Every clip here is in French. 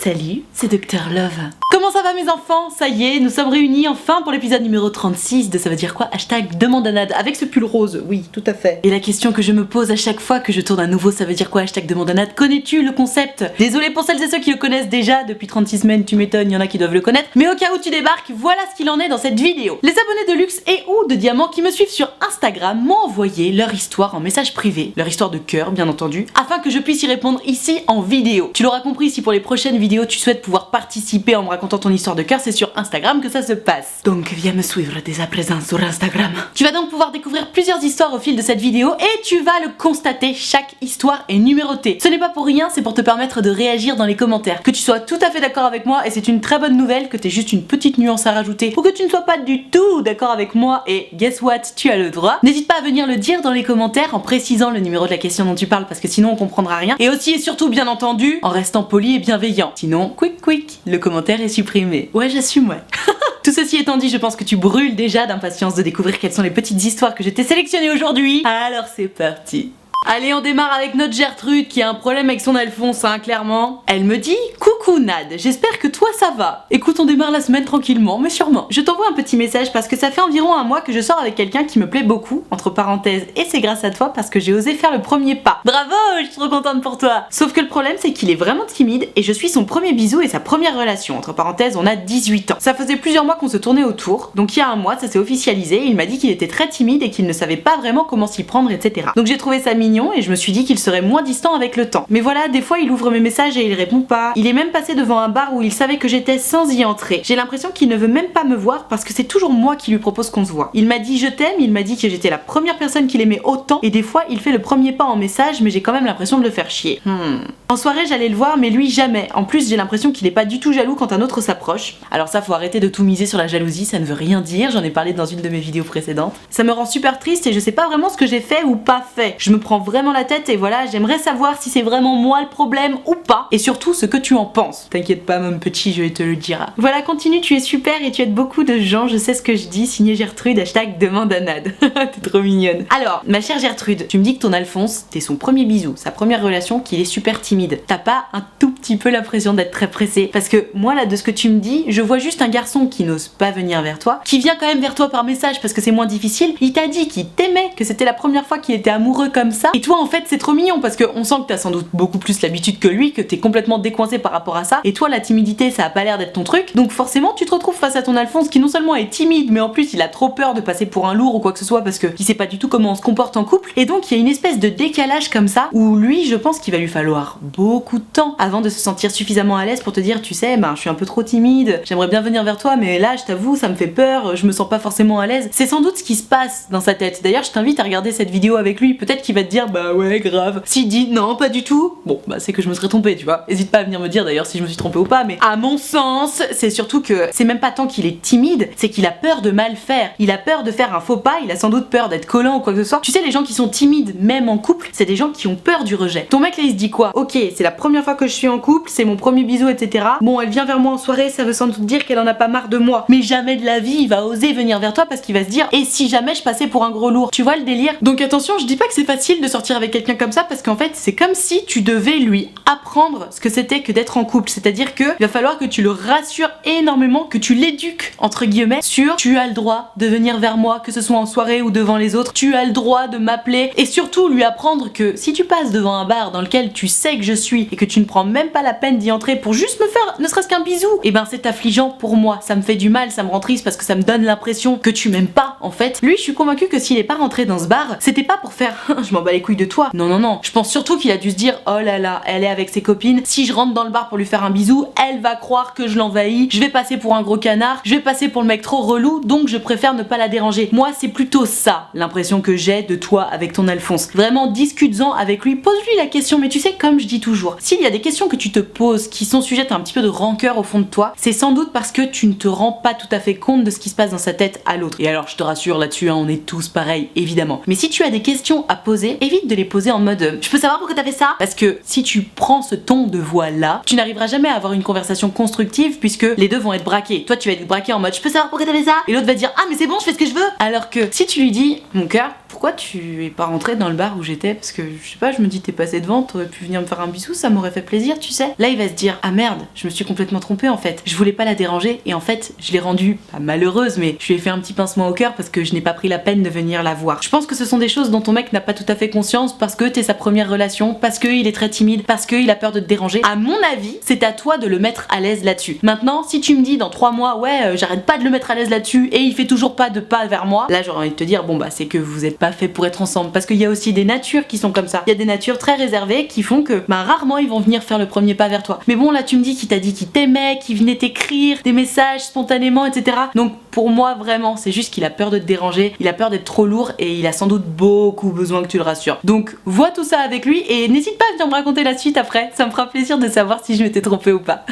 Salut, c'est Dr Love. Comment ça va mes enfants? Ça y est, nous sommes réunis enfin pour l'épisode numéro 36 de Ça veut dire quoi? Hashtag Demandanade avec ce pull rose, oui, tout à fait. Et la question que je me pose à chaque fois que je tourne un nouveau Ça veut dire quoi? Hashtag Demandanade, connais-tu le concept? Désolé pour celles et ceux qui le connaissent déjà, depuis 36 semaines, tu m'étonnes, il y en a qui doivent le connaître. Mais au cas où tu débarques, voilà ce qu'il en est dans cette vidéo. Les abonnés de luxe et ou de diamant qui me suivent sur Instagram m'ont envoyé leur histoire en message privé, leur histoire de cœur bien entendu, afin que je puisse y répondre ici en vidéo. Tu l'auras compris, si pour les prochaines vidéos tu souhaites pouvoir participer en me racontant ton histoire de cœur, c'est sur Instagram que ça se passe. Donc viens me suivre dès à présent sur Instagram. Tu vas donc pouvoir découvrir plusieurs histoires au fil de cette vidéo et tu vas le constater, chaque histoire est numérotée. Ce n'est pas pour rien, c'est pour te permettre de réagir dans les commentaires. Que tu sois tout à fait d'accord avec moi, et c'est une très bonne nouvelle, que tu aies juste une petite nuance à rajouter, ou que tu ne sois pas du tout d'accord avec moi, et guess what, tu as le droit. N'hésite pas à venir le dire dans les commentaires en précisant le numéro de la question dont tu parles, parce que sinon on comprendra rien. Et aussi et surtout bien entendu, en restant poli et bienveillant. Sinon, quick, le commentaire est supprimé. Ouais, j'assume, ouais. Tout ceci étant dit, je pense que tu brûles déjà d'impatience de découvrir quelles sont les petites histoires que je t'ai sélectionnées aujourd'hui. Alors c'est parti. Allez, on démarre avec notre Gertrude qui a un problème avec son Alphonse, hein, clairement. Elle me dit « Coucou Nad, j'espère que toi ça va. Écoute, on démarre la semaine tranquillement, mais sûrement. Je t'envoie un petit message parce que ça fait environ un mois que je sors avec quelqu'un qui me plaît beaucoup, entre parenthèses, et c'est grâce à toi parce que j'ai osé faire le premier pas. Bravo, je suis trop contente pour toi. Sauf que le problème, c'est qu'il est vraiment timide et je suis son premier bisou et sa première relation. Entre parenthèses, on a 18 ans. Ça faisait plusieurs mois qu'on se tournait autour, donc il y a un mois, ça s'est officialisé. Il m'a dit qu'il était très timide et qu'il ne savait pas vraiment comment s'y prendre, etc. Donc j'ai trouvé ça mignon et je me suis dit qu'il serait moins distant avec le temps. Mais voilà, des fois il ouvre mes messages et il répond pas. Il est même passé devant un bar où il savait que j'étais sans y entrer. J'ai l'impression qu'il ne veut même pas me voir parce que c'est toujours moi qui lui propose qu'on se voit. Il m'a dit je t'aime, il m'a dit que j'étais la première personne qu'il aimait autant et des fois il fait le premier pas en message mais j'ai quand même l'impression de le faire chier. En soirée j'allais le voir mais lui jamais. En plus j'ai l'impression qu'il est pas du tout jaloux quand un autre s'approche. Alors ça faut arrêter de tout miser sur la jalousie, ça ne veut rien dire, j'en ai parlé dans une de mes vidéos précédentes. Ça me rend super triste et je sais pas vraiment ce que j'ai fait ou pas fait. Je me prends vraiment la tête et voilà, j'aimerais savoir si c'est vraiment moi le problème ou pas et surtout ce que tu en penses. T'inquiète pas mon petit, je vais te le dire. Voilà, continue, tu es super et tu aides beaucoup de gens, je sais ce que je dis, signé Gertrude, hashtag Demandanade. T'es trop mignonne. Alors, ma chère Gertrude, tu me dis que ton Alphonse, t'es son premier bisou, sa première relation, qu'il est super timide. T'as pas un tout petit peu l'impression d'être très pressée? Parce que moi là, de ce que tu me dis, je vois juste un garçon qui n'ose pas venir vers toi, qui vient quand même vers toi par message parce que c'est moins difficile. Il t'a dit qu'il t'aimait, que c'était la première fois qu'il était amoureux comme ça. Et toi en fait c'est trop mignon parce qu'on sent que t'as sans doute beaucoup plus l'habitude que lui, que t'es complètement décoincé par rapport à ça. Et toi la timidité ça a pas l'air d'être ton truc. Donc forcément tu te retrouves face à ton Alphonse qui non seulement est timide mais en plus il a trop peur de passer pour un lourd ou quoi que ce soit parce qu'il sait pas du tout comment on se comporte en couple. Et donc il y a une espèce de décalage comme ça où lui je pense qu'il va lui falloir beaucoup de temps avant de se sentir suffisamment à l'aise pour te dire tu sais je suis un peu trop timide, j'aimerais bien venir vers toi mais là je t'avoue ça me fait peur, je me sens pas forcément à l'aise. C'est sans doute ce qui se passe dans sa tête. D'ailleurs je t'invite à regarder cette vidéo avec lui, peut-être qu'il va te dire bah ouais grave. S'il dit non pas du tout, bon bah c'est que je me serais trompée tu vois. Hésite pas à venir me dire d'ailleurs si je me suis trompée ou pas, mais à mon sens c'est surtout que c'est même pas tant qu'il est timide, c'est qu'il a peur de mal faire. Il a peur de faire un faux pas, il a sans doute peur d'être collant ou quoi que ce soit. Tu sais les gens qui sont timides même en couple, c'est des gens qui ont peur du rejet. Ton mec là il se dit quoi? Ok c'est la première fois que je suis en couple, c'est mon premier bisou etc. Bon elle vient vers moi en soirée, ça veut sans doute dire qu'elle en a pas marre de moi. Mais jamais de la vie il va oser venir vers toi parce qu'il va se dire et si jamais je passais pour un gros lourd? Tu vois le délire? Donc attention, je dis pas que c'est facile de sortir avec quelqu'un comme ça parce qu'en fait c'est comme si tu devais lui apprendre ce que c'était que d'être en couple, c'est-à-dire que il va falloir que tu le rassures énormément, que tu l'éduques entre guillemets sur tu as le droit de venir vers moi, que ce soit en soirée ou devant les autres, tu as le droit de m'appeler et surtout lui apprendre que si tu passes devant un bar dans lequel tu sais que je suis et que tu ne prends même pas la peine d'y entrer pour juste me faire ne serait-ce qu'un bisou, et ben c'est affligeant pour moi, ça me fait du mal, ça me rend triste parce que ça me donne l'impression que tu m'aimes pas en fait. Lui je suis convaincue que s'il est pas rentré dans ce bar, c'était pas pour faire je m'en bats les couilles de toi. Non, je pense surtout qu'il a dû se dire oh là là, elle est avec ses copines, si je rentre dans le bar pour lui faire un bisou, elle va croire que je l'envahis, je vais passer pour un gros canard, je vais passer pour le mec trop relou, donc je préfère ne pas la déranger. Moi c'est plutôt ça l'impression que j'ai de toi avec ton Alphonse. Vraiment discute-en avec lui, pose-lui la question, mais tu sais comme je dis toujours, s'il y a des questions que tu te poses qui sont sujettes à un petit peu de rancœur au fond de toi, c'est sans doute parce que tu ne te rends pas tout à fait compte de ce qui se passe dans sa tête à l'autre. Et alors je te rassure là-dessus, on est tous pareils évidemment. Mais si tu as des questions à poser, évite de les poser en mode je peux savoir pourquoi t'as fait ça? Parce que si tu prends ce ton de voix là, tu n'arriveras jamais à avoir une conversation constructive puisque les deux vont être braqués. Toi tu vas être braqué en mode je peux savoir pourquoi t'as fait ça? Et l'autre va dire ah mais c'est bon je fais ce que je veux. Alors que si tu lui dis mon cœur, pourquoi tu es pas rentrée dans le bar où j'étais? Parce que je sais pas, je me dis t'es passé devant, t'aurais pu venir me faire un bisou, ça m'aurait fait plaisir, tu sais. Là il va se dire ah merde, je me suis complètement trompée en fait. Je voulais pas la déranger et en fait je l'ai rendue pas malheureuse, mais je lui ai fait un petit pincement au cœur parce que je n'ai pas pris la peine de venir la voir. Je pense que ce sont des choses dont ton mec n'a pas tout à fait conscience parce que t'es sa première relation, parce qu'il est très timide, parce qu'il a peur de te déranger. À mon avis, c'est à toi de le mettre à l'aise là-dessus. Maintenant, si tu me dis dans 3 mois ouais j'arrête pas de le mettre à l'aise là-dessus et il fait toujours pas de pas vers moi, là j'aurais envie de te dire bon bah c'est que vous êtes pas fait pour être ensemble, parce qu'il y a aussi des natures qui sont comme ça. Il y a des natures très réservées qui font que bah rarement ils vont venir faire le premier pas vers toi. Mais bon là tu me dis qu'il t'a dit qu'il t'aimait, qu'il venait t'écrire des messages spontanément, etc. Donc pour moi vraiment c'est juste qu'il a peur de te déranger, il a peur d'être trop lourd et il a sans doute beaucoup besoin que tu le rassures. Donc vois tout ça avec lui et n'hésite pas à venir me raconter la suite après, ça me fera plaisir de savoir si je m'étais trompée ou pas.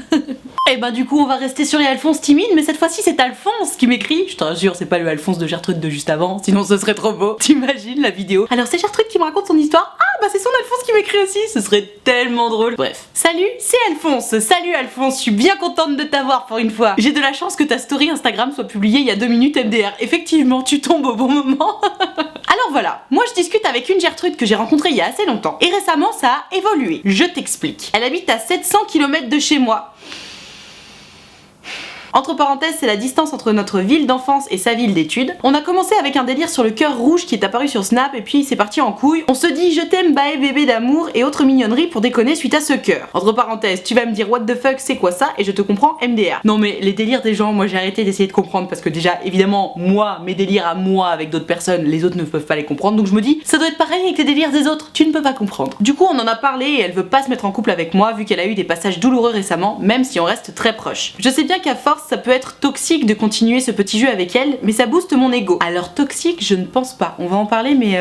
Et ben du coup on va rester sur les Alphonse timides, mais cette fois-ci c'est Alphonse qui m'écrit. Je te rassure, c'est pas le Alphonse de Gertrude de juste avant, sinon ce serait trop beau. T'imagines la vidéo? Alors c'est Gertrude qui me raconte son histoire. Ah bah c'est son Alphonse qui m'écrit aussi, ce serait tellement drôle. Bref. Salut, c'est Alphonse. Salut Alphonse, je suis bien contente de t'avoir pour une fois. J'ai de la chance que ta story Instagram soit publiée il y a 2 minutes MDR. Effectivement, tu tombes au bon moment. Alors voilà, moi je discute avec une Gertrude que j'ai rencontrée il y a assez longtemps. Et récemment ça a évolué. Je t'explique. Elle habite à 700 km de chez moi. Entre parenthèses, c'est la distance entre notre ville d'enfance et sa ville d'études. On a commencé avec un délire sur le cœur rouge qui est apparu sur Snap et puis c'est parti en couille. On se dit je t'aime bye bébé d'amour et autres mignonneries pour déconner suite à ce cœur. Entre parenthèses, tu vas me dire what the fuck c'est quoi ça et je te comprends MDR. Non mais les délires des gens, moi j'ai arrêté d'essayer de comprendre parce que déjà évidemment moi, mes délires à moi avec d'autres personnes, les autres ne peuvent pas les comprendre, donc je me dis ça doit être pareil avec les délires des autres, tu ne peux pas comprendre. Du coup on en a parlé et elle veut pas se mettre en couple avec moi vu qu'elle a eu des passages douloureux récemment, même si on reste très proches. Je sais bien qu'à force ça peut être toxique de continuer ce petit jeu avec elle, mais ça booste mon ego. Alors toxique, je ne pense pas. On va en parler, mais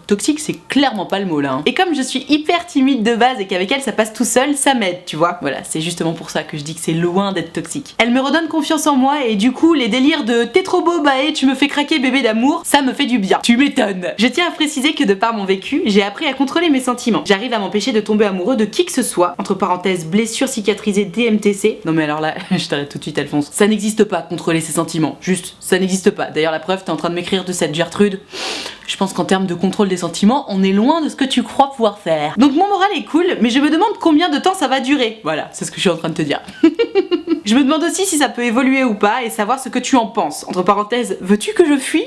toxique, c'est clairement pas le mot là. Hein. Et comme je suis hyper timide de base et qu'avec elle ça passe tout seul, ça m'aide, tu vois. Voilà, c'est justement pour ça que je dis que c'est loin d'être toxique. Elle me redonne confiance en moi et du coup, les délires de t'es trop beau, bah et tu me fais craquer bébé d'amour, ça me fait du bien. Tu m'étonnes. Je tiens à préciser que de par mon vécu, j'ai appris à contrôler mes sentiments. J'arrive à m'empêcher de tomber amoureux de qui que ce soit. Entre parenthèses, blessure cicatrisée DMTC. Non mais alors là, je t'arrête tout de suite Alphonse. Ça n'existe pas contrôler ses sentiments, juste ça n'existe pas. D'ailleurs la preuve, t'es en train de m'écrire de cette Gertrude. Je pense qu'en termes de contrôle des sentiments, on est loin de ce que tu crois pouvoir faire. Donc mon moral est cool, mais je me demande combien de temps ça va durer. Voilà, c'est ce que je suis en train de te dire. Je me demande aussi si ça peut évoluer ou pas et savoir ce que tu en penses. Entre parenthèses, veux-tu que je fuis?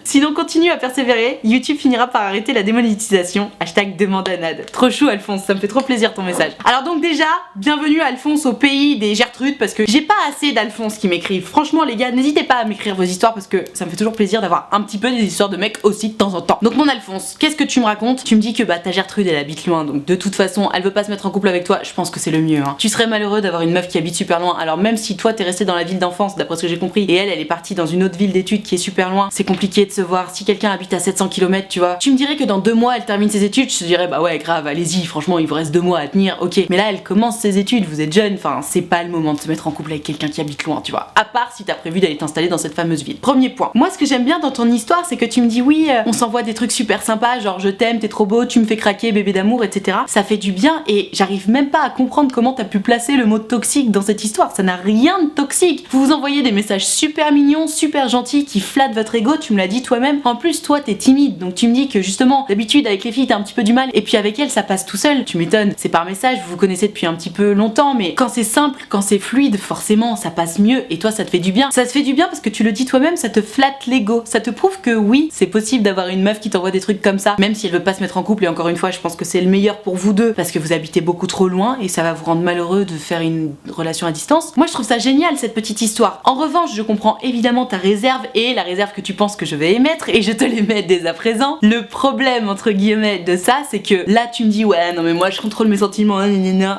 Sinon continue à persévérer, YouTube finira par arrêter la démonétisation. Hashtag demande à Nad. Trop chou Alphonse, ça me fait trop plaisir ton message. Alors donc déjà, bienvenue Alphonse au pays des Gertrudes parce que j'ai pas assez d'Alphonse qui m'écrivent. Franchement les gars, n'hésitez pas à m'écrire vos histoires parce que ça me fait toujours plaisir d'avoir un petit peu des histoires de mecs aussi de temps en temps. Donc mon Alphonse, qu'est-ce que tu me racontes? Tu me dis que bah ta Gertrude elle habite loin, donc de toute façon elle veut pas se mettre en couple avec toi, je pense que c'est le mieux. Hein. Tu serais malheureux d'avoir une meuf qui habite super loin, alors même si toi t'es resté dans la ville d'enfance d'après ce que j'ai compris et elle est partie dans une autre ville d'études qui est super loin, c'est compliqué de se voir. Si quelqu'un habite à 700 km, tu vois, tu me dirais que dans 2 mois elle termine ses études, je te dirais bah ouais grave, allez-y, franchement il vous reste 2 mois à tenir, ok. Mais là elle commence ses études, vous êtes jeune, enfin c'est pas le moment de se mettre en couple avec quelqu'un qui habite loin, tu vois. À part si t'as prévu d'aller t'installer dans cette fameuse ville. Premier point. Moi ce que j'aime bien dans ton histoire, c'est que tu me dis oui, on s'envoie des trucs super sympas, genre je t'aime, t'es trop beau, tu me fais craquer, bébé d'amour, etc. Ça fait du bien et j'arrive même pas à comprendre comment t'as pu placer le mot toxique dans cette histoire. Ça n'a rien de toxique. Vous vous envoyez des messages super mignons, super gentils qui flattent votre ego, tu me l'as dit toi-même. En plus toi t'es timide, donc tu me dis que justement d'habitude avec les filles t'as un petit peu du mal et puis avec elles ça passe tout seul. Tu m'étonnes, c'est par message, vous vous connaissez depuis un petit peu longtemps, mais quand c'est simple, quand c'est fluide, forcément ça passe mieux et toi ça te fait du bien. Ça te fait du bien parce que tu le dis toi-même, ça te flatte l'ego, ça te prouve que oui, c'est possible d'avoir une meuf qui t'envoie des trucs comme ça, même si elle veut pas se mettre en couple. Et encore une fois, je pense que c'est le meilleur pour vous deux parce que vous habitez beaucoup trop loin et ça va vous rendre malheureux de faire une relation à distance. Moi je trouve ça génial cette petite histoire. En revanche, je comprends évidemment ta réserve et la réserve que tu penses que je vais émettre et je te l'émets dès à présent. Le problème entre guillemets de ça, c'est que là tu me dis ouais non mais moi je contrôle mes sentiments,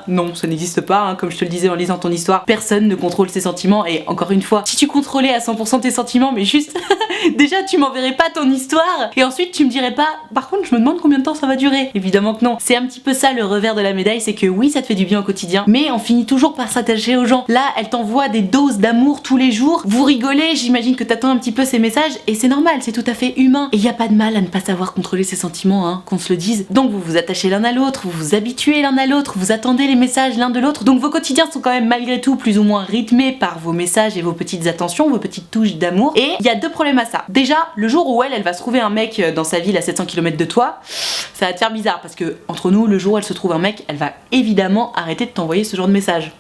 non ça n'existe pas, hein. Comme je te le disais en lisant ton histoire, personne ne contrôle ses sentiments et encore une fois, si tu contrôlais à 100% tes sentiments, mais juste déjà tu m'enverrais pas ton histoire et ensuite tu me dirais pas par contre je me demande combien de temps ça va durer. Évidemment que non. C'est un petit peu ça le revers de la médaille, c'est que oui ça te fait du bien au quotidien, mais on finit toujours par s'attacher aux gens. Là elle t'envoie des doses d'amour tous les jours, vous rigolez, j'imagine que t'attends un petit peu ces messages et c'est normal, c'est tout à fait humain et y a pas de mal à ne pas savoir contrôler ses sentiments, hein, qu'on se le dise. Donc vous vous attachez l'un à l'autre, vous vous habituez l'un à l'autre, vous attendez les messages l'un de l'autre, donc vos quotidiens sont quand même malgré tout plus ou moins rythmés par vos messages et vos petites attentions, vos petites touches d'amour. Et il y a 2 problèmes à ça. Déjà, le jour où elle va se trouver un mec dans sa ville à 700 km de toi, ça va te faire bizarre parce que entre nous, le jour où elle se trouve un mec, elle va évidemment arrêter de t'envoyer ce genre de message.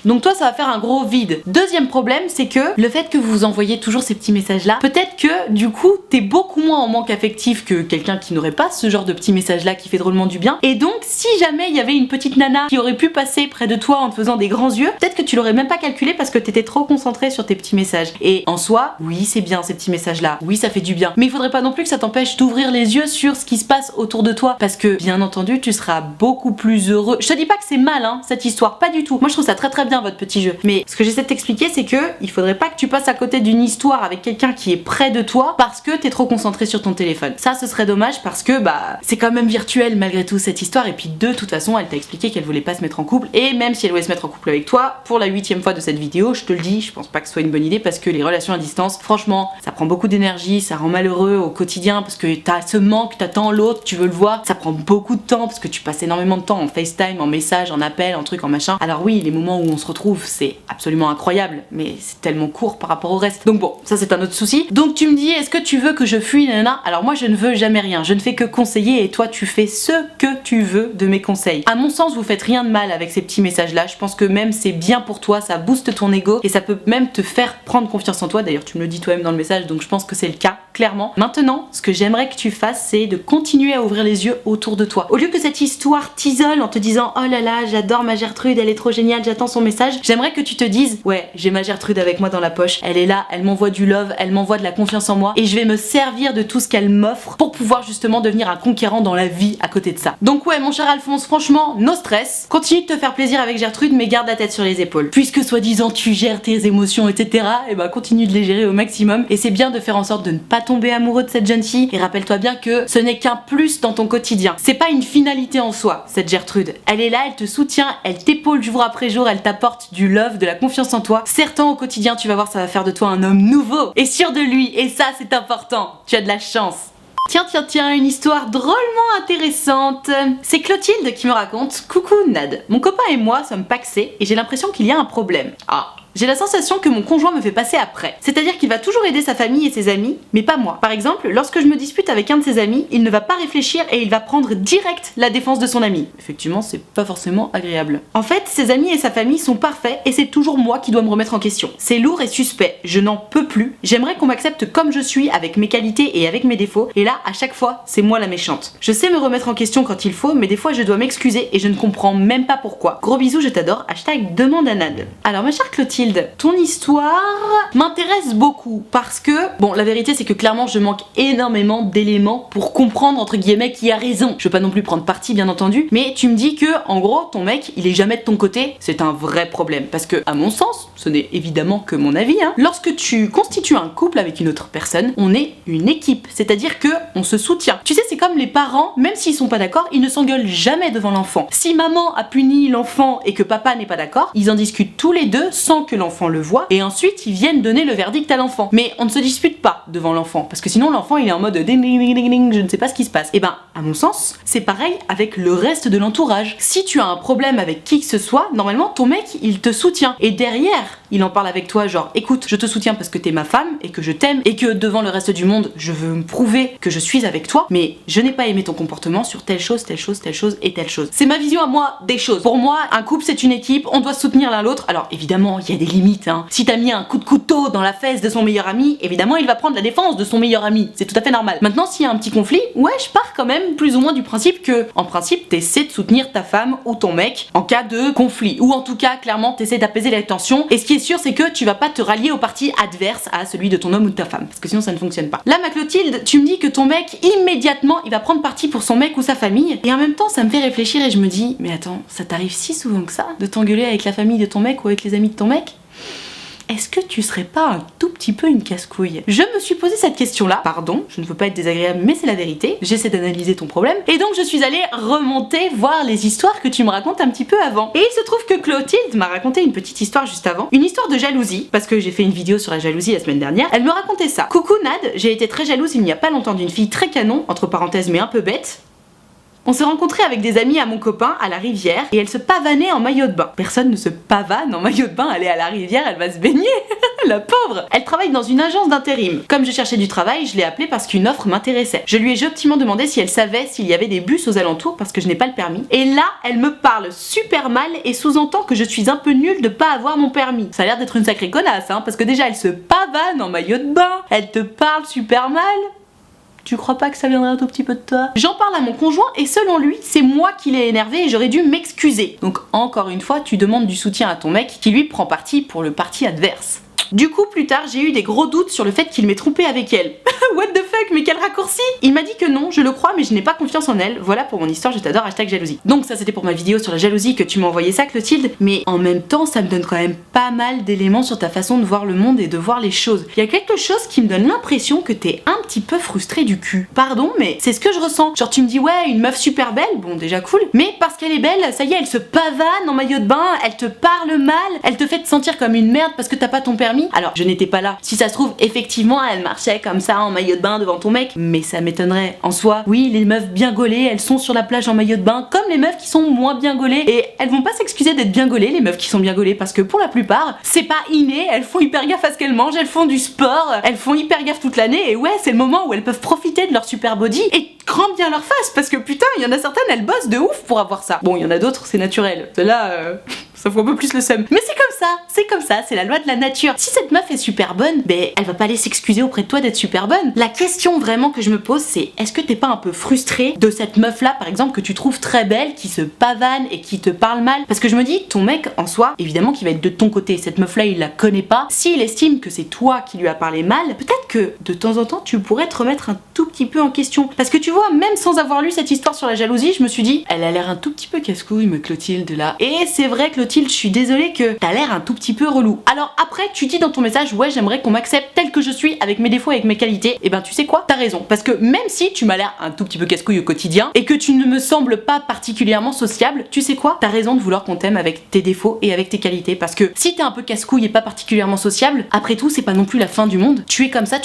Donc toi ça va faire un gros vide. Deuxième problème, c'est que le fait que vous vous envoyez toujours ces petits messages là, peut-être que du coup t'es beaucoup moins en manque affectif que quelqu'un qui n'aurait pas ce genre de petits messages là qui fait drôlement du bien. Et donc si jamais il y avait une petite nana qui aurait pu passer près de toi en te faisant des grands yeux, peut-être que tu l'aurais même pas calculé parce que t'étais trop concentré sur tes petits messages. Et en soi, oui c'est bien ces petits messages là, oui ça fait du bien. Mais il faudrait pas non plus que ça t'empêche d'ouvrir les yeux sur ce qui se passe autour de toi parce que bien entendu tu seras beaucoup plus heureux. Je te dis pas que c'est mal hein, cette histoire, pas du tout. Moi je trouve ça très bien votre petit jeu. Mais ce que j'essaie de t'expliquer c'est que il faudrait pas que tu passes à côté d'une histoire avec quelqu'un qui est près de toi parce que t'es trop concentré sur ton téléphone. Ça ce serait dommage parce que bah c'est quand même virtuel malgré tout cette histoire et puis de toute façon elle t'a expliqué qu'elle voulait pas se mettre en couple et même si elle voulait se mettre en couple avec toi, pour la 8e fois de cette vidéo, je te le dis, je pense pas que ce soit une bonne idée parce que les relations à distance, franchement, ça prend beaucoup d'énergie, ça rend malheureux au quotidien parce que t'as ce manque, t'attends l'autre, tu veux le voir, ça prend beaucoup de temps parce que tu passes énormément de temps en FaceTime, en message, en appel, en truc, en machin. Alors oui, les moments où on se retrouve, c'est absolument incroyable, mais c'est tellement court par rapport au reste. Donc bon, ça c'est un autre souci. Donc tu me dis, est-ce que tu veux que je fuis, nanana? Alors moi je ne veux jamais rien, je ne fais que conseiller et toi tu fais ce que tu veux de mes conseils. À mon sens, vous faites rien de mal avec ces petits messages là, je pense que même c'est bien pour toi, ça booste ton ego et ça peut même te faire prendre confiance en toi. D'ailleurs tu me le dis toi-même dans le message, donc je pense que c'est le cas, clairement. Maintenant, ce que j'aimerais que tu fasses, c'est de continuer à ouvrir les yeux autour de toi. Au lieu que cette histoire t'isole en te disant oh là là, j'adore ma Gertrude, elle est trop géniale, j'attends son message, j'aimerais que tu te dises ouais, j'ai ma Gertrude avec moi dans la poche, elle est là, elle m'envoie du love, elle m'envoie de la confiance en moi et je vais me servir de tout ce qu'elle m'offre pour pouvoir justement devenir un conquérant dans la vie à côté de ça. Donc ouais mon cher Alphonse, franchement, no stress, continue de te faire plaisir avec Gertrude mais garde la tête sur les épaules. Puisque soi-disant tu gères tes émotions etc, et bah continue de les gérer au maximum et c'est bien de faire en sorte de ne pas tomber amoureux de cette jeune fille et rappelle-toi bien que ce n'est qu'un plus dans ton quotidien. C'est pas une finalité en soi cette Gertrude, elle est là, elle te soutient, elle t'épaule jour après jour, elle t'apporte du love, de la confiance en toi. Certains au quotidien tu vas voir ça va faire de toi un homme nouveau et sûr de lui et ça c'est important, tu as de la chance. Tiens, une histoire drôlement intéressante. C'est Clotilde qui me raconte « Coucou Nad, mon copain et moi sommes pacsés et j'ai l'impression qu'il y a un problème. Ah, j'ai la sensation que mon conjoint me fait passer après. C'est-à-dire qu'il va toujours aider sa famille et ses amis, mais pas moi. Par exemple, lorsque je me dispute avec un de ses amis, il ne va pas réfléchir et il va prendre direct la défense de son ami. Effectivement, c'est pas forcément agréable. En fait, ses amis et sa famille sont parfaits et c'est toujours moi qui dois me remettre en question. C'est lourd et suspect, je n'en peux plus. J'aimerais qu'on m'accepte comme je suis, avec mes qualités et avec mes défauts, et là, à chaque fois, c'est moi la méchante. Je sais me remettre en question quand il faut, mais des fois je dois m'excuser et je ne comprends même pas pourquoi. Gros bisous, je t'adore. Demande à Nad. Alors ma chère Clotilde, ton histoire m'intéresse beaucoup parce que, bon, la vérité c'est que clairement je manque énormément d'éléments pour comprendre entre guillemets qui a raison. Je veux pas non plus prendre parti bien entendu, mais tu me dis que en gros ton mec il est jamais de ton côté, c'est un vrai problème parce que à mon sens, ce n'est évidemment que mon avis, hein, lorsque tu constitues un couple avec une autre personne, on est une équipe, c'est-à-dire que on se soutient. Tu sais, c'est comme les parents, même s'ils sont pas d'accord, ils ne s'engueulent jamais devant l'enfant. Si maman a puni l'enfant et que papa n'est pas d'accord, ils en discutent tous les deux sans que l'enfant le voit et ensuite ils viennent donner le verdict à l'enfant. Mais on ne se dispute pas devant l'enfant parce que sinon l'enfant il est en mode ding ding ding ding ding, je ne sais pas ce qui se passe. Et ben à mon sens c'est pareil avec le reste de l'entourage. Si tu as un problème avec qui que ce soit, normalement ton mec il te soutient et derrière il en parle avec toi genre écoute je te soutiens parce que t'es ma femme et que je t'aime et que devant le reste du monde je veux me prouver que je suis avec toi mais je n'ai pas aimé ton comportement sur telle chose et telle chose. C'est ma vision à moi des choses. Pour moi un couple c'est une équipe, on doit se soutenir l'un l'autre. Alors évidemment il y a des limites hein. Si t'as mis un coup de couteau dans la fesse de son meilleur ami, évidemment il va prendre la défense de son meilleur ami, c'est tout à fait normal. Maintenant s'il y a un petit conflit, ouais je pars quand même plus ou moins du principe que en principe t'essaies de soutenir ta femme ou ton mec en cas de conflit ou en tout cas clairement t'essaies d'apaiser les tensions et ce qui est sûr c'est que tu vas pas te rallier au parti adverse à celui de ton homme ou de ta femme parce que sinon ça ne fonctionne pas. Là ma Clotilde, tu me dis que ton mec immédiatement il va prendre parti pour son mec ou sa famille et en même temps ça me fait réfléchir et je me dis mais attends, ça t'arrive si souvent que ça de t'engueuler avec la famille de ton mec ou avec les amis de ton mec? Est-ce que tu serais pas un tout petit peu une casse-couille? Je me suis posé cette question-là, pardon, je ne veux pas être désagréable mais c'est la vérité, j'essaie d'analyser ton problème, et donc je suis allée remonter voir les histoires que tu me racontes un petit peu avant. Et il se trouve que Clotilde m'a raconté une petite histoire juste avant, une histoire de jalousie, parce que j'ai fait une vidéo sur la jalousie la semaine dernière, elle me racontait ça. Coucou Nad, j'ai été très jalouse il n'y a pas longtemps d'une fille très canon, entre parenthèses mais un peu bête. On s'est rencontrés avec des amis à mon copain à la rivière et elle se pavanait en maillot de bain. Personne ne se pavane en maillot de bain, elle est à la rivière, elle va se baigner. La pauvre! Elle travaille dans une agence d'intérim. Comme je cherchais du travail, je l'ai appelée parce qu'une offre m'intéressait. Je lui ai gentiment demandé si elle savait s'il y avait des bus aux alentours parce que je n'ai pas le permis. Et là, elle me parle super mal et sous-entend que je suis un peu nulle de pas avoir mon permis. Ça a l'air d'être une sacrée connasse, hein, parce que déjà elle se pavane en maillot de bain, elle te parle super mal. Tu crois pas que ça viendrait un tout petit peu de toi? J'en parle à mon conjoint et selon lui, c'est moi qui l'ai énervé et j'aurais dû m'excuser. Donc encore une fois, tu demandes du soutien à ton mec qui lui prend parti pour le parti adverse. Du coup, plus tard, j'ai eu des gros doutes sur le fait qu'il m'ait trompé avec elle. What the fuck, mais quel raccourci! Il m'a dit que non, je le crois, mais je n'ai pas confiance en elle. Voilà pour mon histoire, je t'adore, #jalousie. Donc ça c'était pour ma vidéo sur la jalousie que tu m'as envoyé ça, Clotilde. Mais en même temps, ça me donne quand même pas mal d'éléments sur ta façon de voir le monde et de voir les choses. Il y a quelque chose qui me donne l'impression que t'es un petit peu frustrée du cul. Pardon, mais c'est ce que je ressens. Genre tu me dis ouais, une meuf super belle, bon déjà cool, mais parce qu'elle est belle, ça y est, elle se pavane en maillot de bain, elle te parle mal, elle te fait te sentir comme une merde parce que t'as pas ton permis. Alors je n'étais pas là. Si ça se trouve, effectivement, elle marchait comme ça en maillot de bain devant ton mec, mais ça m'étonnerait. En soi, oui, les meufs bien gaulées, elles sont sur la plage en maillot de bain, comme les meufs qui sont moins bien gaulées, et elles vont pas s'excuser d'être bien gaulées, les meufs qui sont bien gaulées, parce que pour la plupart, c'est pas inné, elles font hyper gaffe à ce qu'elles mangent, elles font du sport, elles font hyper gaffe toute l'année, et ouais, c'est le moment où elles peuvent profiter de leur super body et crampent bien leur face, parce que putain, il y en a certaines, elles bossent de ouf pour avoir ça. Bon, il y en a d'autres, c'est naturel. Ceux-là, ça fout un peu plus le seum. Mais c'est comme ça, c'est la loi de la nature. Si cette meuf est super bonne, ben elle va pas aller s'excuser auprès de toi d'être super bonne. La question vraiment que je me pose, c'est est-ce que t'es pas un peu frustrée de cette meuf là, par exemple, que tu trouves très belle, qui se pavane et qui te parle mal? Parce que je me dis, ton mec en soi, évidemment qu'il va être de ton côté. Cette meuf là, il la connaît pas. S'il estime que c'est toi qui lui a parlé mal, peut-être que de temps en temps, tu pourrais te remettre un tout petit peu en question. Parce que tu vois, même sans avoir lu cette histoire sur la jalousie, je me suis dit, elle a l'air un tout petit peu casse-couille, ma Clotilde là. Et c'est vrai, Clotilde, je suis désolée que t'as l'air un tout petit peu relou. Alors après, tu dis dans ton message, ouais, j'aimerais qu'on m'accepte tel que je suis, avec mes défauts et avec mes qualités. Et ben tu sais quoi, t'as raison. Parce que même si tu m'as l'air un tout petit peu casse-couille au quotidien, et que tu ne me sembles pas particulièrement sociable, tu sais quoi, t'as raison de vouloir qu'on t'aime avec tes défauts et avec tes qualités. Parce que si t'es un peu casse-couille et pas particulièrement sociable, après tout, c'est pas non plus la fin du monde. Tu es comme ça,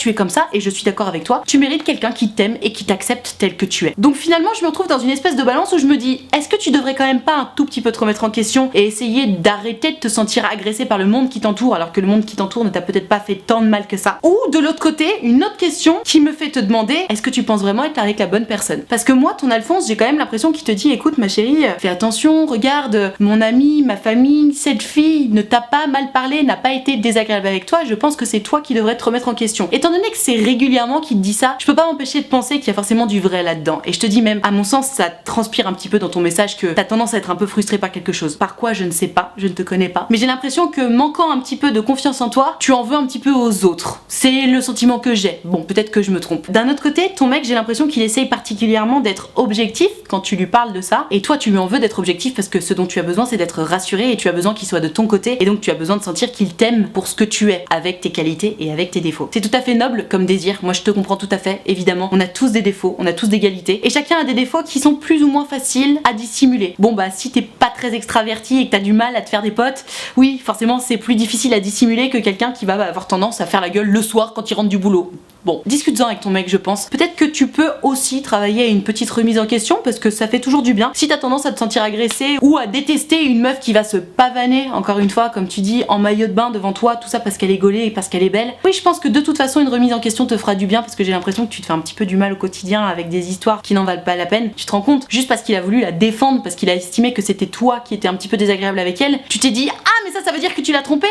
et je suis d'accord avec toi. Tu mérites quelqu'un qui t'aime et qui t'accepte tel que tu es. Donc finalement, je me retrouve dans une espèce de balance où je me dis, est-ce que tu devrais quand même pas un tout petit peu te remettre en question et essayer d'arrêter de te sentir agressé par le monde qui t'entoure alors que le monde qui t'entoure ne t'a peut-être pas fait tant de mal que ça? Ou de l'autre côté, une autre question qui me fait te demander, est-ce que tu penses vraiment être avec la bonne personne? Parce que moi, ton Alphonse, j'ai quand même l'impression qu'il te dit, écoute ma chérie, fais attention, regarde, mon ami, ma famille, cette fille ne t'a pas mal parlé, n'a pas été désagréable avec toi, je pense que c'est toi qui devrais te remettre en question. Étant donné que c'est régulièrement qu'il te dit ça, je peux pas m'empêcher de penser qu'il y a forcément du vrai là-dedans. Et je te dis même, à mon sens, ça transpire un petit peu dans ton message que t'as tendance à être un peu frustré par quelque chose. Par quoi, je ne sais pas, je ne te connais pas. Mais j'ai l'impression que manquant un petit peu de confiance en toi, tu en veux un petit peu aux autres. C'est le sentiment que j'ai. Bon, peut-être que je me trompe. D'un autre côté, ton mec, j'ai l'impression qu'il essaye particulièrement d'être objectif quand tu lui parles de ça. Et toi, tu lui en veux d'être objectif parce que ce dont tu as besoin, c'est d'être rassuré et tu as besoin qu'il soit de ton côté. Et donc, tu as besoin de sentir qu'il t'aime pour ce que tu es, avec tes qualités et avec tes défauts. C'est tout à fait noble comme désir. Moi, je te comprends tout à fait. Évidemment, on a tous des défauts, on a tous des qualités. Et chacun a des défauts qui sont plus ou moins faciles à dissimuler. Bon, bah, si t'es pas très extraverti et que t'as du mal à te faire des potes, oui, forcément, c'est plus difficile à dissimuler que quelqu'un qui va avoir tendance à faire la gueule le soir quand il rentre du boulot. Bon, discute-en avec ton mec, je pense. Peut-être que tu peux aussi travailler à une petite remise en question parce que ça fait toujours du bien. Si t'as tendance à te sentir agressé ou à détester une meuf qui va se pavaner, encore une fois, comme tu dis, en maillot de bain devant toi, tout ça parce qu'elle est gaulée et parce qu'elle est belle. Oui, je pense que de toute façon, une remise en question te fera du bien parce que j'ai l'impression que tu te fais un petit peu du mal au quotidien avec des histoires qui n'en valent pas la peine. Tu te rends compte, juste parce qu'il a voulu la défendre, parce qu'il a estimé que c'était toi qui étais un petit peu désagréable avec elle, tu t'es dit « Ah, mais ça veut dire que tu l'as trompée ?»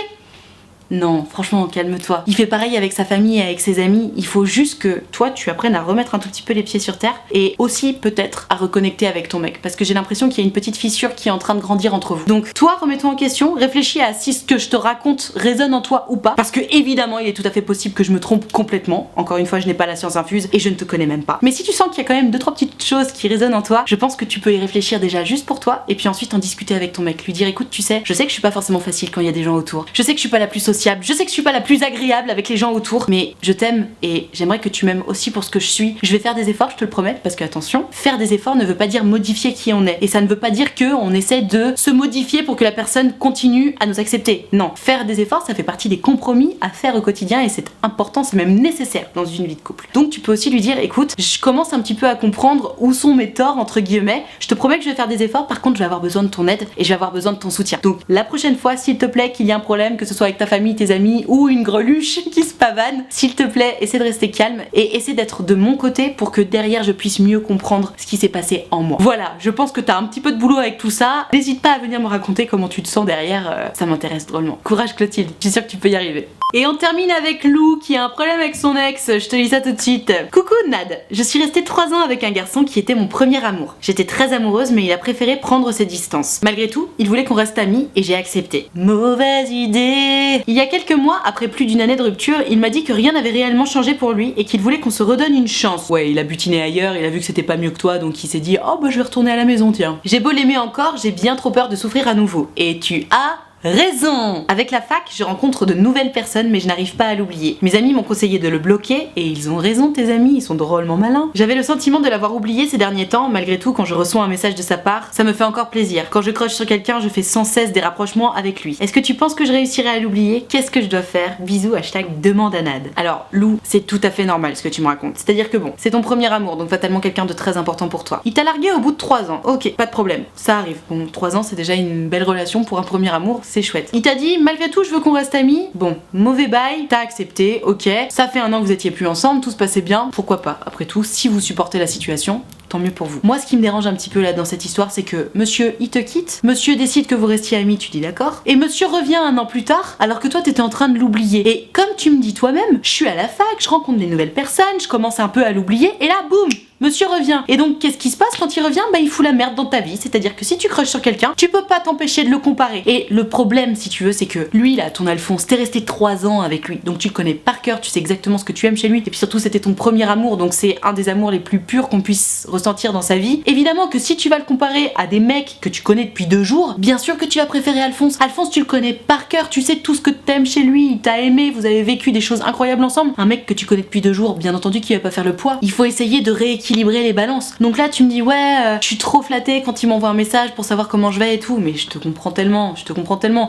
Non, franchement, calme-toi. Il fait pareil avec sa famille et avec ses amis. Il faut juste que toi, tu apprennes à remettre un tout petit peu les pieds sur terre et aussi peut-être à reconnecter avec ton mec. Parce que j'ai l'impression qu'il y a une petite fissure qui est en train de grandir entre vous. Donc toi, remets-toi en question, réfléchis à si ce que je te raconte résonne en toi ou pas. Parce que évidemment, il est tout à fait possible que je me trompe complètement. Encore une fois, je n'ai pas la science infuse et je ne te connais même pas. Mais si tu sens qu'il y a quand même 2-3 petites choses qui résonnent en toi, je pense que tu peux y réfléchir déjà juste pour toi et puis ensuite en discuter avec ton mec. Lui dire, écoute, tu sais, je sais que je suis pas forcément facile quand il y a des gens autour. Je sais que je suis pas la plus sociable. Je sais que je suis pas la plus agréable avec les gens autour, mais je t'aime et j'aimerais que tu m'aimes aussi pour ce que je suis. Je vais faire des efforts, je te le promets, parce que attention, faire des efforts ne veut pas dire modifier qui on est. Et ça ne veut pas dire que on essaie de se modifier pour que la personne continue à nous accepter. Non, faire des efforts, ça fait partie des compromis à faire au quotidien et c'est important, c'est même nécessaire dans une vie de couple. Donc tu peux aussi lui dire, écoute, je commence un petit peu à comprendre où sont mes torts, entre guillemets. Je te promets que je vais faire des efforts, par contre je vais avoir besoin de ton aide et je vais avoir besoin de ton soutien. Donc la prochaine fois, s'il te plaît, qu'il y a un problème, que ce soit avec ta famille, parmi tes amis ou une greluche qui se pavane, s'il te plaît, essaie de rester calme et essaie d'être de mon côté pour que derrière je puisse mieux comprendre ce qui s'est passé en moi. Voilà, je pense que t'as un petit peu de boulot avec tout ça. N'hésite pas à venir me raconter comment tu te sens derrière, ça m'intéresse drôlement. Courage Clotilde, je suis sûre que tu peux y arriver. Et on termine avec Lou qui a un problème avec son ex, je te lis ça tout de suite. Coucou Nad, je suis restée 3 ans avec un garçon qui était mon premier amour. J'étais très amoureuse mais il a préféré prendre ses distances. Malgré tout, il voulait qu'on reste amis et j'ai accepté. Mauvaise idée. Il y a quelques mois, après plus d'une année de rupture, il m'a dit que rien n'avait réellement changé pour lui et qu'il voulait qu'on se redonne une chance. Ouais, il a butiné ailleurs, il a vu que c'était pas mieux que toi donc il s'est dit oh bah je vais retourner à la maison tiens. J'ai beau l'aimer encore, j'ai bien trop peur de souffrir à nouveau. Et tu as raison. Avec la fac, je rencontre de nouvelles personnes mais je n'arrive pas à l'oublier. Mes amis m'ont conseillé de le bloquer et ils ont raison tes amis, ils sont drôlement malins. J'avais le sentiment de l'avoir oublié ces derniers temps, malgré tout quand je reçois un message de sa part, ça me fait encore plaisir. Quand je crush sur quelqu'un, je fais sans cesse des rapprochements avec lui. Est-ce que tu penses que je réussirai à l'oublier? Qu'est-ce que je dois faire? Bisous, demande à Nad. Alors Lou, c'est tout à fait normal ce que tu me racontes. C'est-à-dire que bon, c'est ton premier amour, donc fatalement quelqu'un de très important pour toi. Il t'a largué au bout de 3 ans. Ok, pas de problème, ça arrive. Bon, 3 ans c'est déjà une belle relation pour un premier amour, c'est chouette. Il t'a dit malgré tout je veux qu'on reste amis. Bon, mauvais bail, t'as accepté, ok. Ça fait 1 an que vous étiez plus ensemble, tout se passait bien, pourquoi pas. Après tout, si vous supportez la situation, tant mieux pour vous. Moi ce qui me dérange un petit peu là dans cette histoire, c'est que monsieur il te quitte, monsieur décide que vous restiez amis, tu dis d'accord, et monsieur revient 1 an plus tard alors que toi t'étais en train de l'oublier. Et comme tu me dis toi-même, je suis à la fac, je rencontre des nouvelles personnes, je commence un peu à l'oublier et là boum, monsieur revient. Et donc qu'est-ce qui se passe quand il revient? Bah il fout la merde dans ta vie, c'est-à-dire que si tu crushes sur quelqu'un, tu peux pas t'empêcher de le comparer. Et le problème si tu veux, c'est que lui là, ton Alphonse, t'es resté 3 ans avec lui, donc tu le connais par cœur, tu sais exactement ce que tu aimes chez lui, et puis surtout c'était ton premier amour, donc c'est un des amours les plus purs qu'on puisse ressentir dans sa vie. Évidemment que si tu vas le comparer à des mecs que tu connais depuis 2 jours, bien sûr que tu vas préférer Alphonse. Alphonse tu le connais par cœur, tu sais tout ce que t'aimes chez lui, il t'a aimé, vous avez vécu des choses incroyables ensemble. Un mec que tu connais depuis 2 jours, bien entendu qu'il va pas faire le poids. Il faut essayer de rééquilibrer les balances. Donc là tu me dis ouais, je suis trop flattée quand il m'envoie un message pour savoir comment je vais et tout, mais je te comprends tellement,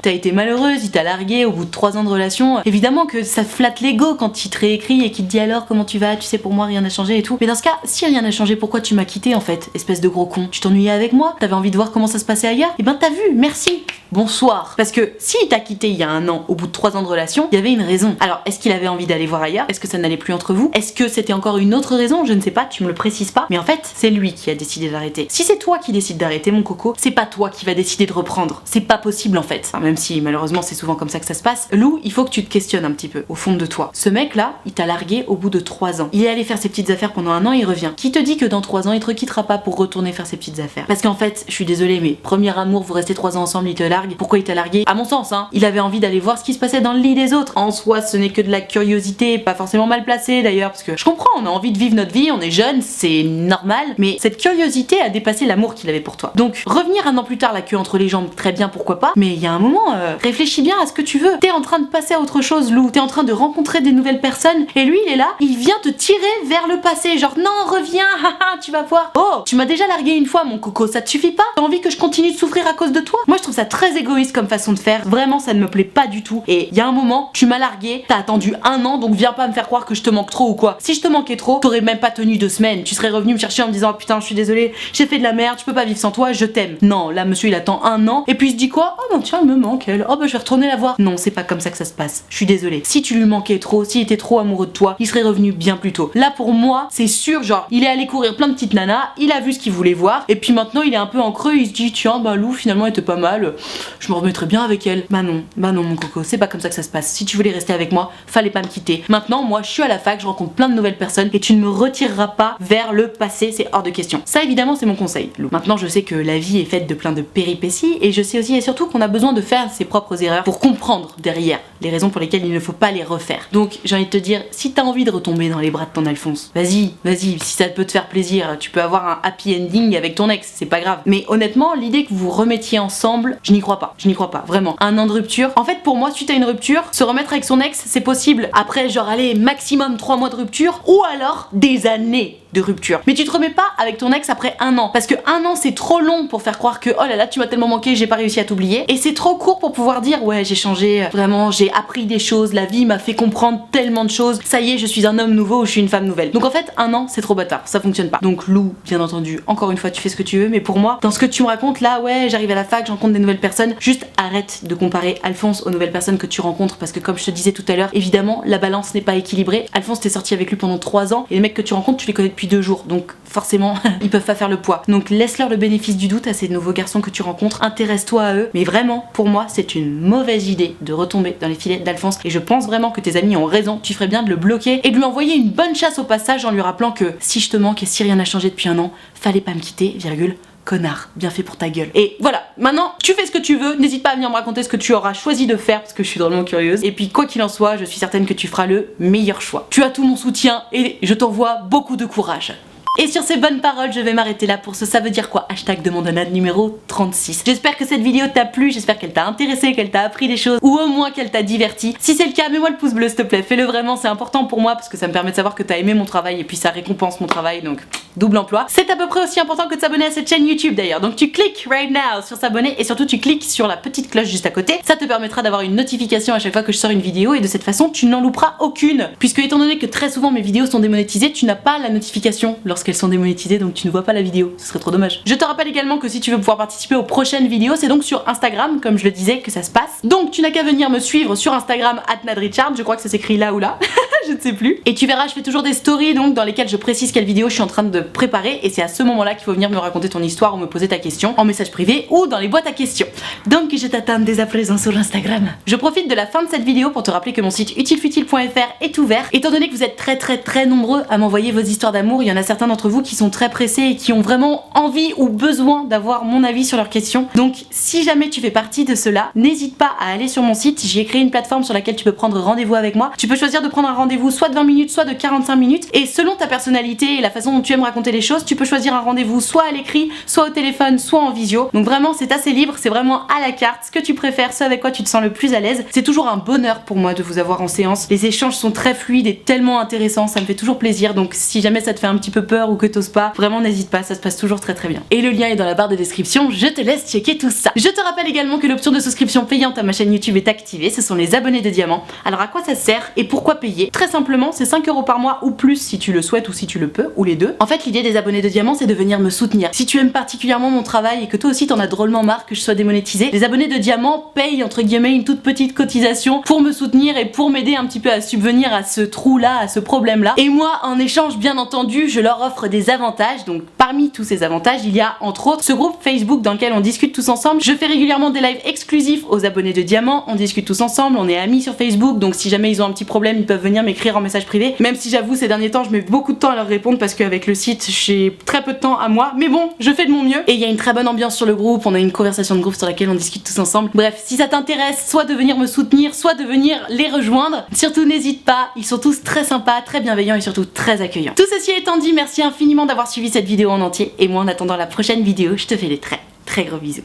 T'as été malheureuse, il t'a largué au bout de 3 ans de relation. Évidemment que ça flatte l'ego quand il te réécrit et qu'il te dit alors comment tu vas, tu sais pour moi rien n'a changé et tout. Mais dans ce cas, si rien n'a changé, pourquoi tu m'as quitté en fait, espèce de gros con? Tu t'ennuyais avec moi? T'avais envie de voir comment ça se passait ailleurs? Et ben t'as vu, merci, bonsoir. Parce que si il t'a quitté il y a 1 an, au bout de 3 ans de relation, il y avait une raison. Alors est-ce qu'il avait envie d'aller voir ailleurs? Est-ce que ça n'allait plus entre vous? Est-ce que c'était encore une autre raison? Je ne sais pas, tu me le précises pas. Mais en fait, c'est lui qui a décidé d'arrêter. Si c'est toi qui décides d'arrêter mon coco, c'est pas toi qui va décider de reprendre. C'est pas possible en fait. Enfin, même si malheureusement c'est souvent comme ça que ça se passe. Lou, il faut que tu te questionnes un petit peu au fond de toi. Ce mec là, il t'a largué au bout de 3 ans. Il est allé faire ses petites affaires pendant 1 an, il revient. Qui te dit que dans 3 ans il te quittera pas pour retourner faire ses petites affaires? Parce qu'en fait, je suis désolée, mais premier amour, vous restez 3 ans ensemble, il te largue. Pourquoi il t'a largué? À mon sens, hein, il avait envie d'aller voir ce qui se passait dans le lit des autres. En soi, ce n'est que de la curiosité, pas forcément mal placée d'ailleurs, parce que je comprends, on a envie de vivre notre vie, on est jeune, c'est normal, mais cette curiosité a dépassé l'amour qu'il avait pour toi. Donc revenir 1 an plus tard, la queue entre les jambes, très bien, pourquoi pas, mais il y a un moment, réfléchis bien à ce que tu veux. T'es en train de passer à autre chose, Lou, t'es en train de rencontrer des nouvelles personnes, et lui il est là, il vient te tirer vers le passé, genre non, reviens, haha, tu vas voir. Oh, tu m'as déjà largué une fois mon coco, ça te suffit pas? T'as envie que je continue de souffrir à cause de toi? Moi je trouve ça très égoïste comme façon de faire, vraiment ça ne me plaît pas du tout. Et il y a un moment, tu m'as largué, t'as attendu 1 an, donc viens pas me faire croire que je te manque trop ou quoi. Si je te manquais trop, t'aurais même pas tenu 2 semaines, tu serais revenu me chercher en me disant oh, putain je suis désolée, j'ai fait de la merde, je peux pas vivre sans toi, je t'aime. Non, là monsieur il attend 1 an, et puis il se dit quoi? Oh bah tiens elle me manque elle, oh bah je vais retourner la voir. Non, c'est pas comme ça que ça se passe, je suis désolée. Si tu lui manquais trop, s'il était trop amoureux de toi, il serait revenu bien plus tôt. Là pour moi, c'est sûr, genre il est allé courir plein de petites nanas, il a vu ce qu'il voulait voir, et puis maintenant il est un peu en creux, il se dit tiens bah Lou finalement elle était pas mal, je me remettrais bien avec elle. Bah non mon coco, c'est pas comme ça que ça se passe. Si tu voulais rester avec moi, fallait pas me quitter. Maintenant moi je suis à la fac, je rencontre plein de nouvelles personnes et tu ne me retireras pas vers le passé, c'est hors de question. Ça évidemment c'est mon conseil, Lou. Maintenant je sais que la vie est faite de plein de péripéties et je sais aussi et surtout qu'on a besoin de faire ses propres erreurs pour comprendre derrière les raisons pour lesquelles il ne faut pas les refaire. Donc j'ai envie de te dire, si t'as envie de retomber dans les bras de ton Alphonse, vas-y, si ça peut te faire plaisir, tu peux avoir un happy ending avec ton ex, c'est pas grave. Mais honnêtement, l'idée que vous vous remettiez ensemble, je n'y crois pas, vraiment. 1 an de rupture, en fait pour moi suite à une rupture, se remettre avec son ex c'est possible après genre allez maximum 3 mois de rupture ou alors des années. de rupture. Mais tu te remets pas avec ton ex après 1 an, parce que 1 an c'est trop long pour faire croire que oh là là tu m'as tellement manqué, j'ai pas réussi à t'oublier, et c'est trop court pour pouvoir dire ouais j'ai changé, vraiment j'ai appris des choses, la vie m'a fait comprendre tellement de choses, ça y est je suis un homme nouveau ou je suis une femme nouvelle. Donc en fait 1 an c'est trop bâtard, ça fonctionne pas. Donc Lou, bien entendu, encore une fois tu fais ce que tu veux, mais pour moi dans ce que tu me racontes là, ouais j'arrive à la fac, je rencontre des nouvelles personnes, juste arrête de comparer Alphonse aux nouvelles personnes que tu rencontres, parce que comme je te disais tout à l'heure, évidemment la balance n'est pas équilibrée. Alphonse t'es sorti avec lui pendant 3 ans et les mecs que tu rencontres tu les connais depuis 2 jours, donc forcément ils peuvent pas faire le poids. Donc laisse-leur le bénéfice du doute à ces nouveaux garçons que tu rencontres, intéresse-toi à eux, mais vraiment pour moi c'est une mauvaise idée de retomber dans les filets d'Alphonse, et je pense vraiment que tes amis ont raison, tu ferais bien de le bloquer et de lui envoyer une bonne chasse au passage en lui rappelant que si je te manque et si rien n'a changé depuis 1 an, fallait pas me quitter, virgule. Connard, bien fait pour ta gueule. Et voilà, maintenant tu fais ce que tu veux, n'hésite pas à venir me raconter ce que tu auras choisi de faire parce que je suis drôlement curieuse. Et puis quoi qu'il en soit, je suis certaine que tu feras le meilleur choix. Tu as tout mon soutien et je t'envoie beaucoup de courage. Et sur ces bonnes paroles, je vais m'arrêter là pour ce ça veut dire quoi hashtag Demandonnade numéro 36. J'espère que cette vidéo t'a plu, j'espère qu'elle t'a intéressé, qu'elle t'a appris des choses, ou au moins qu'elle t'a diverti. Si c'est le cas, mets-moi le pouce bleu s'il te plaît, fais-le vraiment, c'est important pour moi parce que ça me permet de savoir que t'as aimé mon travail et puis ça récompense mon travail, donc double emploi. C'est à peu près aussi important que de s'abonner à cette chaîne YouTube d'ailleurs, donc tu cliques right now sur s'abonner et surtout tu cliques sur la petite cloche juste à côté, ça te permettra d'avoir une notification à chaque fois que je sors une vidéo et de cette façon tu n'en louperas aucune. Puisque étant donné que très souvent mes vidéos sont démonétisées, tu n'as pas la notification lorsqu'elles sont démonétisées, donc tu ne vois pas la vidéo, ce serait trop dommage. Je te rappelle également que si tu veux pouvoir participer aux prochaines vidéos, c'est donc sur Instagram, comme je le disais, que ça se passe. Donc tu n'as qu'à venir me suivre sur Instagram @nadrichard, je crois que ça s'écrit là ou là, je ne sais plus. Et tu verras, je fais toujours des stories donc dans lesquelles je précise quelle vidéo je suis en train de préparer, et c'est à ce moment-là qu'il faut venir me raconter ton histoire ou me poser ta question en message privé ou dans les boîtes à questions. Donc je t'attends dès à présent sur Instagram. Je profite de la fin de cette vidéo pour te rappeler que mon site utilefutile.fr est ouvert. Étant donné que vous êtes très nombreux à m'envoyer vos histoires d'amour, il y en a certains d'entre vous qui sont très pressés et qui ont vraiment envie ou besoin d'avoir mon avis sur leurs questions. Donc si jamais tu fais partie de cela, n'hésite pas à aller sur mon site, j'y ai créé une plateforme sur laquelle tu peux prendre rendez-vous avec moi. Tu peux choisir de prendre un rendez-vous soit de 20 minutes, soit de 45 minutes, et selon ta personnalité et la façon dont tu aimes raconter les choses, tu peux choisir un rendez-vous soit à l'écrit, soit au téléphone, soit en visio. Donc vraiment c'est assez libre, c'est vraiment à la carte, ce que tu préfères, ce avec quoi tu te sens le plus à l'aise. C'est toujours un bonheur pour moi de vous avoir en séance. Les échanges sont très fluides et tellement intéressants, ça me fait toujours plaisir. Donc si jamais ça te fait un petit peu peur ou que t'oses pas, vraiment n'hésite pas, ça se passe toujours très bien. Et le lien est dans la barre de description, je te laisse checker tout ça. Je te rappelle également que l'option de souscription payante à ma chaîne YouTube est activée, ce sont les abonnés de diamant. Alors à quoi ça sert et pourquoi payer? Très simplement, c'est 5 € par mois ou plus si tu le souhaites ou si tu le peux, ou les deux. En fait l'idée des abonnés de diamant c'est de venir me soutenir. Si tu aimes particulièrement mon travail et que toi aussi t'en as drôlement marre que je sois démonétisée, les abonnés de diamant payent entre guillemets une toute petite cotisation pour me soutenir et pour m'aider un petit peu à subvenir à ce trou là, à ce problème là. Et moi en échange bien entendu je leur offre des avantages. Donc parmi tous ces avantages il y a entre autres ce groupe Facebook dans lequel on discute tous ensemble. Je fais régulièrement des lives exclusifs aux abonnés de diamant, on discute tous ensemble, on est amis sur Facebook, donc si jamais ils ont un petit problème ils peuvent venir m'écrire en message privé, même si j'avoue ces derniers temps je mets beaucoup de temps à leur répondre parce qu'avec le site j'ai très peu de temps à moi, mais bon je fais de mon mieux. Et il y a une très bonne ambiance sur le groupe, on a une conversation de groupe sur laquelle on discute tous ensemble. Bref, si ça t'intéresse, soit de venir me soutenir, soit de venir les rejoindre, surtout n'hésite pas, ils sont tous très sympas, très bienveillants et surtout très accueillants. Tout ceci étant dit, merci infiniment d'avoir suivi cette vidéo en entier, et moi en attendant la prochaine vidéo, je te fais des très gros bisous.